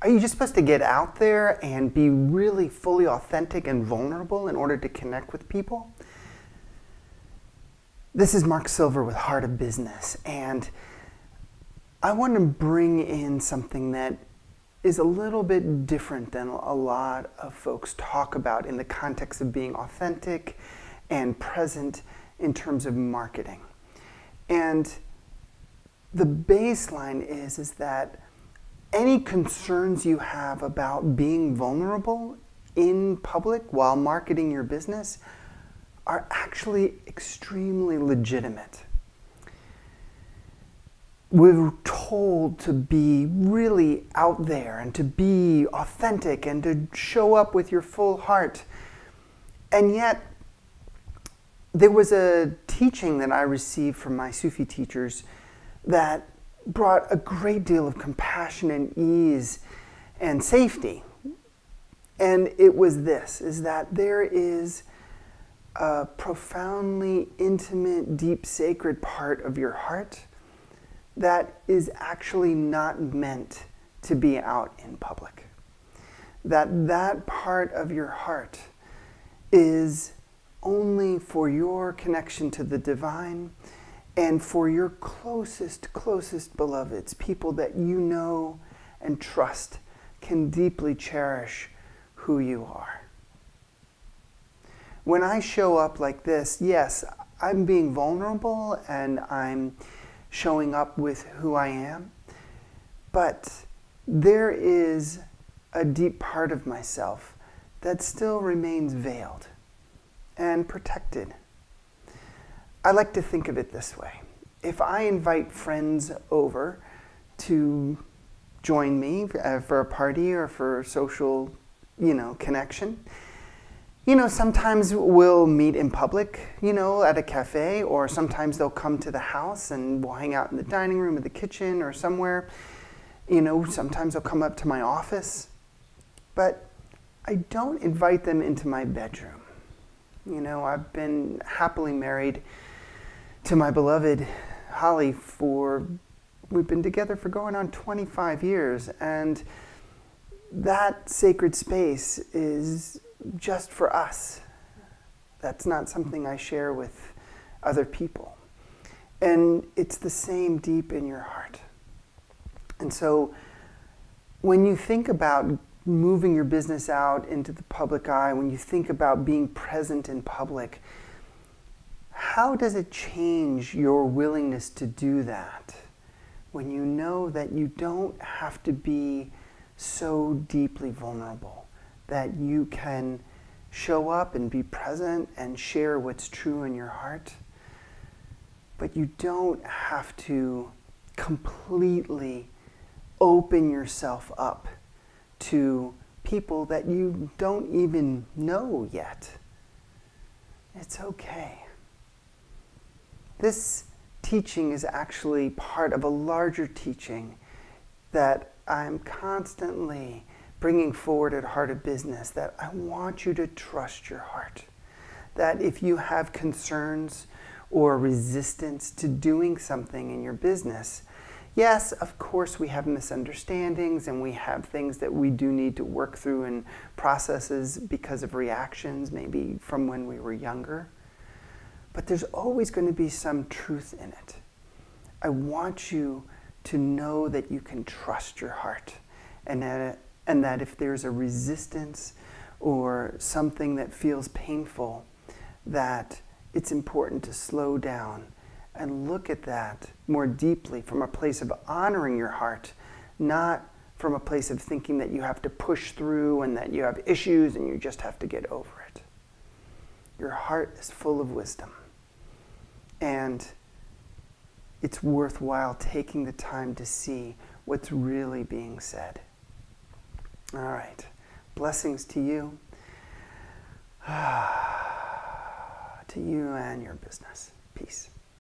Are you just supposed to get out there and be really fully authentic and vulnerable in order to connect with people? This is Mark Silver with Heart of Business, and I want to bring in something that is a little bit different than a lot of folks talk about in the context of being authentic and present in terms of marketing. And the baseline is that any concerns you have about being vulnerable in public while marketing your business are actually extremely legitimate. We're told to be really out there and to be authentic and to show up with your full heart. And yet, there was a teaching that I received from my Sufi teachers that brought a great deal of compassion and ease and safety. And it was this, is that there is a profoundly intimate, deep, sacred part of your heart that is actually not meant to be out in public. That part of your heart is only for your connection to the divine and for your closest beloveds, people that you know and trust can deeply cherish who you are. When I show up like this, yes, I'm being vulnerable and I'm showing up with who I am, but there is a deep part of myself that still remains veiled and protected. I like to think of it this way. If I invite friends over to join me for a party or for social, connection, sometimes we'll meet in public, at a cafe, or sometimes they'll come to the house and we'll hang out in the dining room or the kitchen or somewhere. Sometimes they'll come up to my office, but I don't invite them into my bedroom. I've been happily married to my beloved Holly we've been together for going on 25 years, and that sacred space is just for us. That's not something I share with other people. And it's the same deep in your heart. And so when you think about moving your business out into the public eye, when you think about being present in public, how does it change your willingness to do that when you know that you don't have to be so deeply vulnerable, that you can show up and be present and share what's true in your heart, but you don't have to completely open yourself up to people that you don't even know yet? It's okay. This teaching is actually part of a larger teaching that I'm constantly bringing forward at Heart of Business, that I want you to trust your heart. That if you have concerns or resistance to doing something in your business, yes, of course we have misunderstandings and we have things that we do need to work through and processes because of reactions, maybe from when we were younger. But there's always going to be some truth in it. I want you to know that you can trust your heart, and that if there's a resistance or something that feels painful, that it's important to slow down and look at that more deeply from a place of honoring your heart, not from a place of thinking that you have to push through and that you have issues and you just have to get over it. Your heart is full of wisdom, and it's worthwhile taking the time to see what's really being said. All right. Blessings to you. To you and your business. Peace.